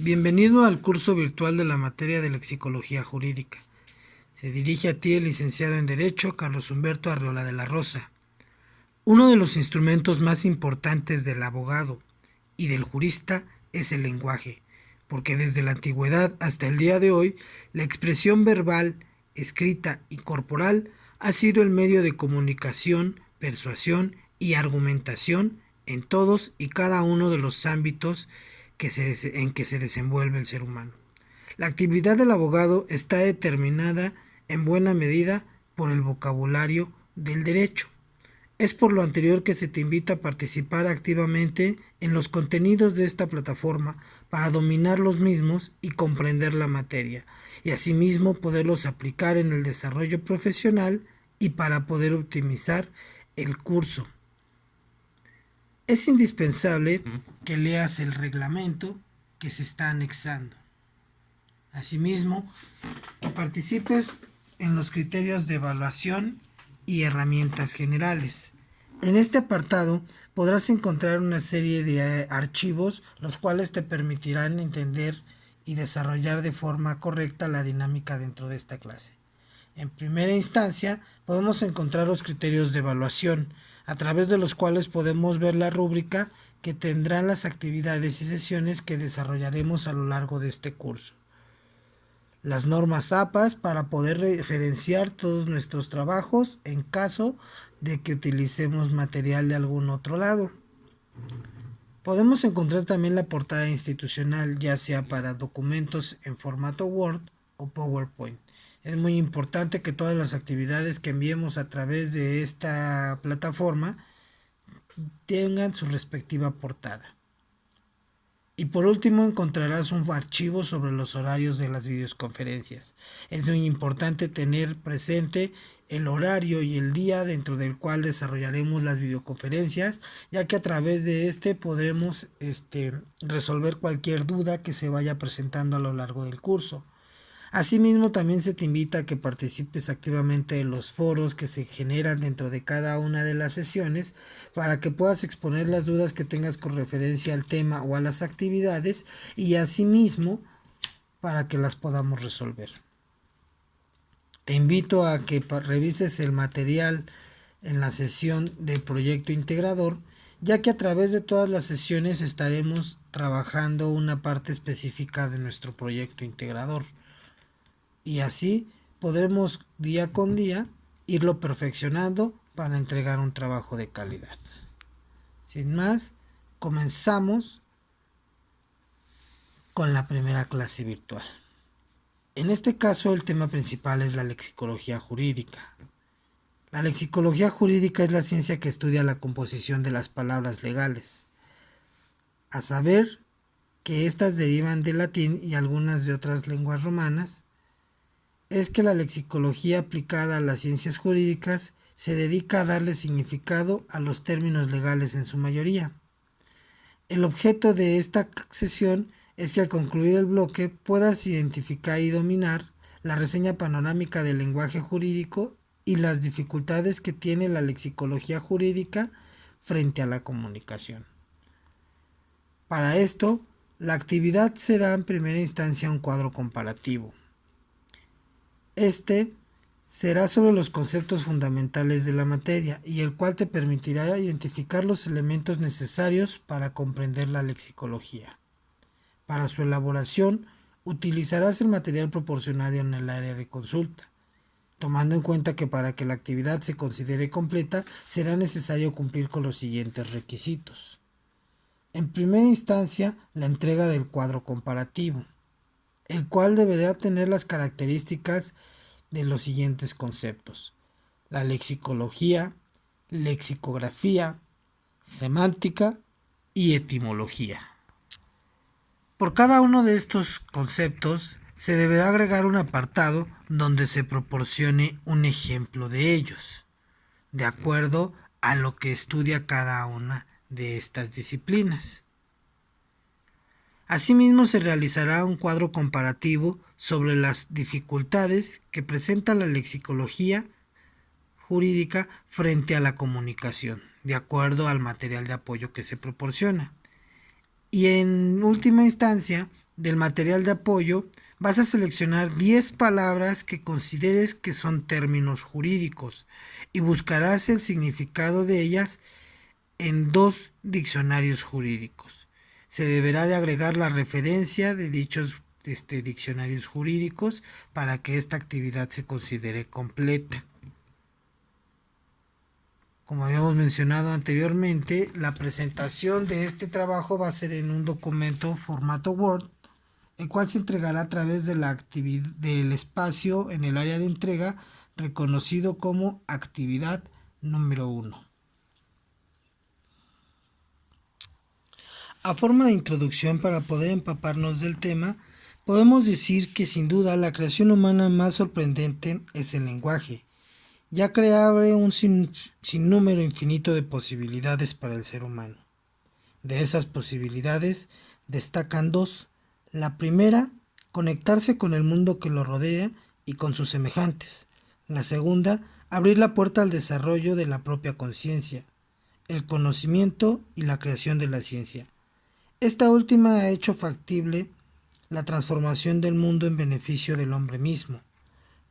Bienvenido al curso virtual de la materia de lexicología jurídica. Se dirige a ti el licenciado en Derecho Carlos Humberto Arreola de la Rosa. Uno de los instrumentos más importantes del abogado y del jurista es el lenguaje, porque desde la antigüedad hasta el día de hoy, la expresión verbal, escrita y corporal ha sido el medio de comunicación, persuasión y argumentación en todos y cada uno de los ámbitos en que se desenvuelve el ser humano. La actividad del abogado está determinada en buena medida por el vocabulario del derecho. Es por lo anterior que se te invita a participar activamente en los contenidos de esta plataforma para dominar los mismos y comprender la materia, y asimismo poderlos aplicar en el desarrollo profesional y para poder optimizar el curso. Es indispensable que leas el reglamento que se está anexando. Asimismo, que participes en los criterios de evaluación y herramientas generales. En este apartado podrás encontrar una serie de archivos los cuales te permitirán entender y desarrollar de forma correcta la dinámica dentro de esta clase. En primera instancia, podemos encontrar los criterios de evaluación, a través de los cuales podemos ver la rúbrica que tendrán las actividades y sesiones que desarrollaremos a lo largo de este curso. Las normas APAS para poder referenciar todos nuestros trabajos en caso de que utilicemos material de algún otro lado. Podemos encontrar también la portada institucional, ya sea para documentos en formato Word o PowerPoint. Es muy importante que todas las actividades que enviemos a través de esta plataforma tengan su respectiva portada. Y por último encontrarás un archivo sobre los horarios de las videoconferencias. Es muy importante tener presente el horario y el día dentro del cual desarrollaremos las videoconferencias, ya que a través de este podremos resolver cualquier duda que se vaya presentando a lo largo del curso. Asimismo, también se te invita a que participes activamente en los foros que se generan dentro de cada una de las sesiones para que puedas exponer las dudas que tengas con referencia al tema o a las actividades y asimismo para que las podamos resolver. Te invito a que revises el material en la sesión del proyecto integrador, ya que a través de todas las sesiones estaremos trabajando una parte específica de nuestro proyecto integrador. Y así podremos día con día irlo perfeccionando para entregar un trabajo de calidad. Sin más, comenzamos con la primera clase virtual. En este caso el tema principal es la lexicología jurídica. La lexicología jurídica es la ciencia que estudia la composición de las palabras legales, a saber que éstas derivan del latín y algunas de otras lenguas romanas. Es que la lexicología aplicada a las ciencias jurídicas se dedica a darle significado a los términos legales en su mayoría. El objeto de esta sesión es que al concluir el bloque puedas identificar y dominar la reseña panorámica del lenguaje jurídico y las dificultades que tiene la lexicología jurídica frente a la comunicación. Para esto, la actividad será en primera instancia un cuadro comparativo. Este será sobre los conceptos fundamentales de la materia y el cual te permitirá identificar los elementos necesarios para comprender la lexicología. Para su elaboración, utilizarás el material proporcionado en el área de consulta, tomando en cuenta que para que la actividad se considere completa será necesario cumplir con los siguientes requisitos. En primera instancia, la entrega del cuadro comparativo, el cual deberá tener las características de los siguientes conceptos: la lexicología, lexicografía, semántica y etimología. Por cada uno de estos conceptos se deberá agregar un apartado donde se proporcione un ejemplo de ellos, de acuerdo a lo que estudia cada una de estas disciplinas. Asimismo, se realizará un cuadro comparativo sobre las dificultades que presenta la lexicología jurídica frente a la comunicación, de acuerdo al material de apoyo que se proporciona. Y en última instancia, del material de apoyo, vas a seleccionar 10 palabras que consideres que son términos jurídicos y buscarás el significado de ellas en 2 diccionarios jurídicos. Se deberá de agregar la referencia de dichos diccionarios jurídicos para que esta actividad se considere completa. Como habíamos mencionado anteriormente, la presentación de este trabajo va a ser en un documento formato Word, el cual se entregará a través de del espacio en el área de entrega reconocido como actividad número 1. A forma de introducción para poder empaparnos del tema, podemos decir que sin duda la creación humana más sorprendente es el lenguaje, ya que abre un sinnúmero infinito de posibilidades para el ser humano. De esas posibilidades destacan 2. La primera, conectarse con el mundo que lo rodea y con sus semejantes. La segunda, abrir la puerta al desarrollo de la propia conciencia, el conocimiento y la creación de la ciencia. Esta última ha hecho factible la transformación del mundo en beneficio del hombre mismo.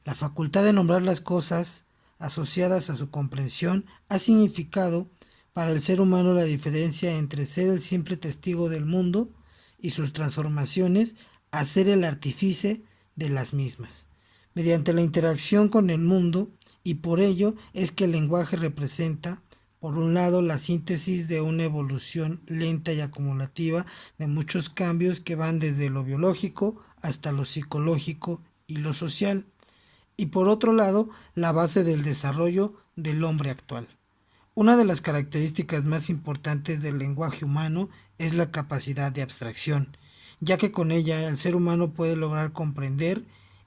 La facultad de nombrar las cosas asociadas a su comprensión ha significado para el ser humano la diferencia entre ser el simple testigo del mundo y sus transformaciones a ser el artífice de las mismas, mediante la interacción con el mundo, y por ello es que el lenguaje representa, por un lado, la síntesis de una evolución lenta y acumulativa de muchos cambios que van desde lo biológico hasta lo psicológico y lo social, y por otro lado, la base del desarrollo del hombre actual. Una de las características más importantes del lenguaje humano es la capacidad de abstracción, ya que con ella el ser humano puede lograr comprender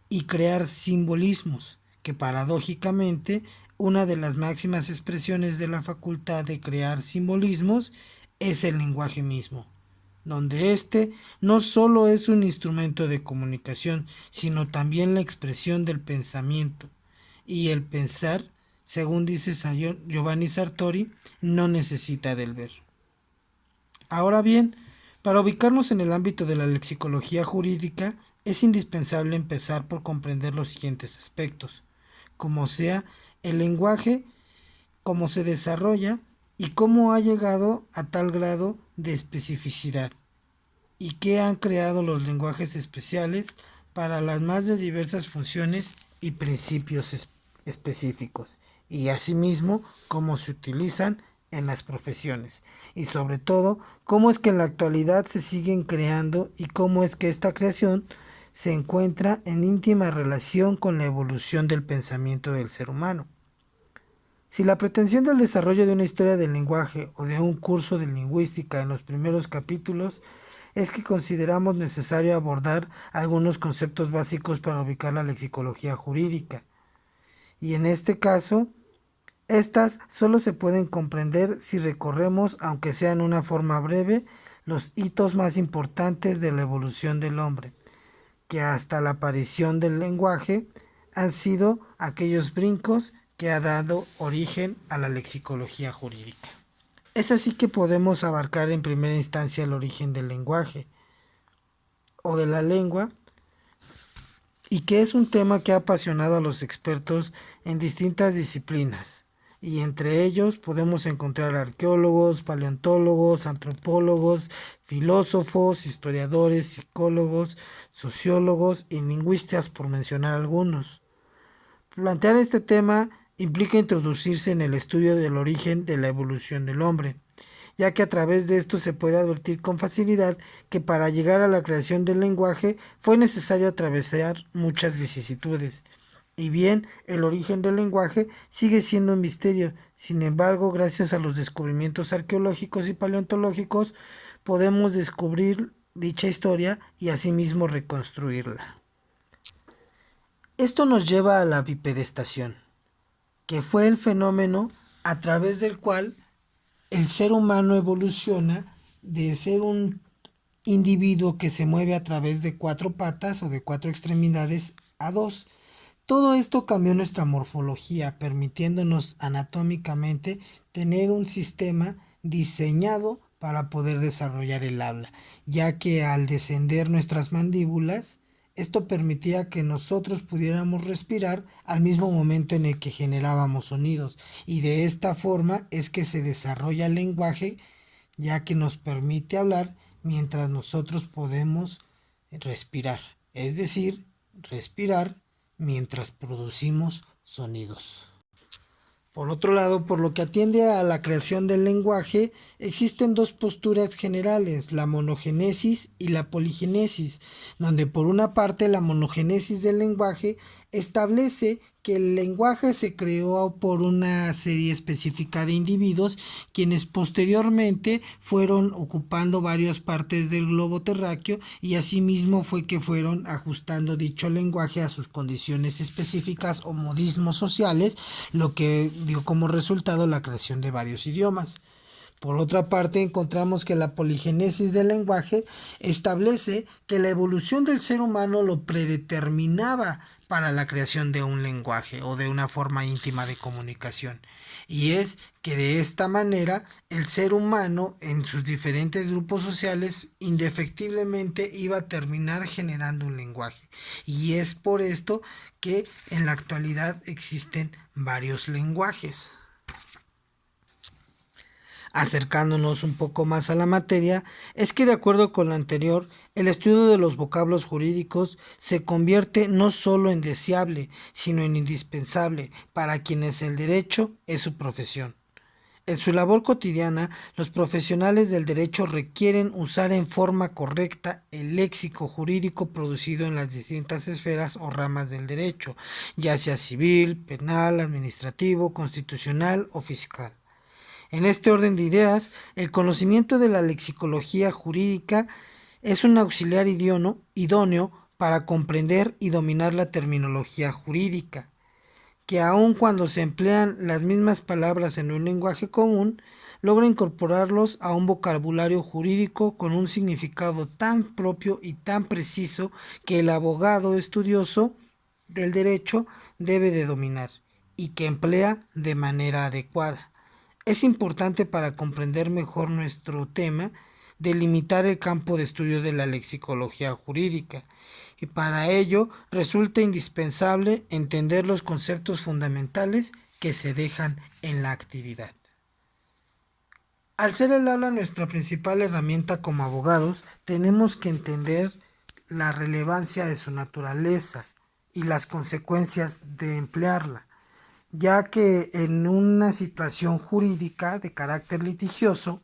y crear simbolismos, que paradójicamente una de las máximas expresiones de la facultad de crear simbolismos es el lenguaje mismo, donde éste no solo es un instrumento de comunicación, sino también la expresión del pensamiento. Y el pensar, según dice Giovanni Sartori, no necesita del ver. Ahora bien, para ubicarnos en el ámbito de la lexicología jurídica, es indispensable empezar por comprender los siguientes aspectos, como sea el lenguaje, cómo se desarrolla y cómo ha llegado a tal grado de especificidad, y qué han creado los lenguajes especiales para las más de diversas funciones y principios específicos, y asimismo cómo se utilizan en las profesiones, y sobre todo cómo es que en la actualidad se siguen creando y cómo es que esta creación se encuentra en íntima relación con la evolución del pensamiento del ser humano. Si la pretensión del desarrollo de una historia del lenguaje o de un curso de lingüística en los primeros capítulos es que consideramos necesario abordar algunos conceptos básicos para ubicar la lexicología jurídica. Y en este caso, estas solo se pueden comprender si recorremos, aunque sea en una forma breve, los hitos más importantes de la evolución del hombre, que hasta la aparición del lenguaje han sido aquellos brincos que ha dado origen a la lexicología jurídica. Es así que podemos abarcar en primera instancia el origen del lenguaje o de la lengua, y que es un tema que ha apasionado a los expertos en distintas disciplinas, y entre ellos podemos encontrar arqueólogos, paleontólogos, antropólogos, filósofos, historiadores, psicólogos, sociólogos y lingüistas, por mencionar algunos. Plantear este tema implica introducirse en el estudio del origen de la evolución del hombre, ya que a través de esto se puede advertir con facilidad que para llegar a la creación del lenguaje fue necesario atravesar muchas vicisitudes. Y bien, el origen del lenguaje sigue siendo un misterio. Sin embargo, gracias a los descubrimientos arqueológicos y paleontológicos, podemos descubrir dicha historia y asimismo reconstruirla. Esto nos lleva a la bipedestación, que fue el fenómeno a través del cual el ser humano evoluciona de ser un individuo que se mueve a través de 4 patas o de 4 extremidades a 2. Todo esto cambió nuestra morfología, permitiéndonos anatómicamente tener un sistema diseñado para poder desarrollar el habla, ya que al descender nuestras mandíbulas, esto permitía que nosotros pudiéramos respirar al mismo momento en el que generábamos sonidos, y de esta forma es que se desarrolla el lenguaje, ya que nos permite hablar mientras nosotros podemos respirar, es decir, respirar mientras producimos sonidos. Por otro lado, por lo que atiende a la creación del lenguaje, existen dos posturas generales, la monogénesis y la poligénesis, donde por una parte la monogénesis del lenguaje establece que el lenguaje se creó por una serie específica de individuos, quienes posteriormente fueron ocupando varias partes del globo terráqueo y asimismo fue que fueron ajustando dicho lenguaje a sus condiciones específicas o modismos sociales, lo que dio como resultado la creación de varios idiomas. Por otra parte, encontramos que la poligénesis del lenguaje establece que la evolución del ser humano lo predeterminaba para la creación de un lenguaje o de una forma íntima de comunicación. Y es que de esta manera el ser humano en sus diferentes grupos sociales indefectiblemente iba a terminar generando un lenguaje. Y es por esto que en la actualidad existen varios lenguajes. Acercándonos un poco más a la materia, es que de acuerdo con lo anterior, el estudio de los vocablos jurídicos se convierte no solo en deseable, sino en indispensable para quienes el derecho es su profesión. En su labor cotidiana, los profesionales del derecho requieren usar en forma correcta el léxico jurídico producido en las distintas esferas o ramas del derecho, ya sea civil, penal, administrativo, constitucional o fiscal. En este orden de ideas, el conocimiento de la lexicología jurídica es un auxiliar idóneo para comprender y dominar la terminología jurídica, que aun cuando se emplean las mismas palabras en un lenguaje común, logra incorporarlos a un vocabulario jurídico con un significado tan propio y tan preciso que el abogado estudioso del derecho debe de dominar y que emplea de manera adecuada. Es importante para comprender mejor nuestro tema delimitar el campo de estudio de la lexicología jurídica y para ello resulta indispensable entender los conceptos fundamentales que se dejan en la actividad. Al ser el habla nuestra principal herramienta como abogados, tenemos que entender la relevancia de su naturaleza y las consecuencias de emplearla, ya que en una situación jurídica de carácter litigioso,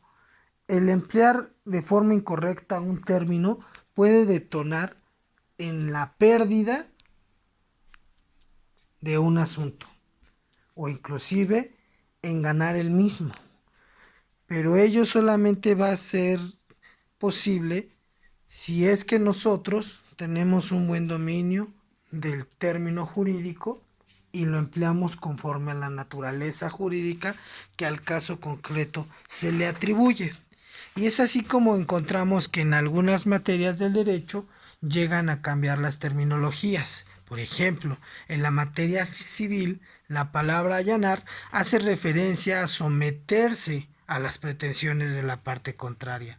el emplear de forma incorrecta un término puede detonar en la pérdida de un asunto o inclusive en ganar el mismo. Pero ello solamente va a ser posible si es que nosotros tenemos un buen dominio del término jurídico y lo empleamos conforme a la naturaleza jurídica que al caso concreto se le atribuye. Y es así como encontramos que en algunas materias del derecho llegan a cambiar las terminologías. Por ejemplo, en la materia civil, la palabra allanar hace referencia a someterse a las pretensiones de la parte contraria,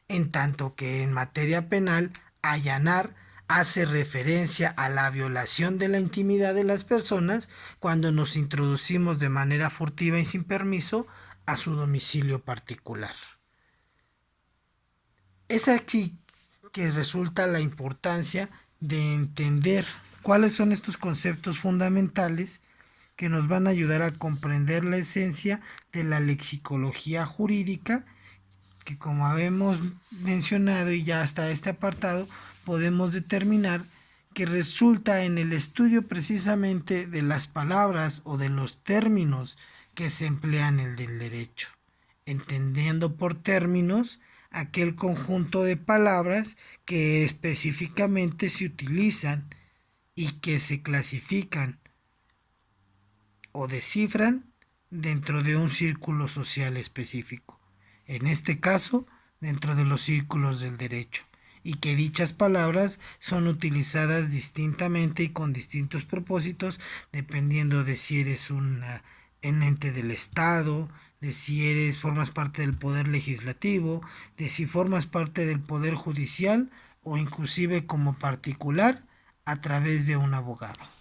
en tanto que en materia penal, allanar hace referencia a la violación de la intimidad de las personas cuando nos introducimos de manera furtiva y sin permiso a su domicilio particular. Es aquí que resulta la importancia de entender cuáles son estos conceptos fundamentales que nos van a ayudar a comprender la esencia de la lexicología jurídica, que como habíamos mencionado y ya hasta este apartado, podemos determinar que resulta en el estudio precisamente de las palabras o de los términos que se emplean en el derecho, entendiendo por términos aquel conjunto de palabras que específicamente se utilizan y que se clasifican o descifran dentro de un círculo social específico, en este caso dentro de los círculos del derecho, y que dichas palabras son utilizadas distintamente y con distintos propósitos dependiendo de si eres un ente del Estado, de si formas parte del poder legislativo, de si formas parte del poder judicial o inclusive como particular a través de un abogado.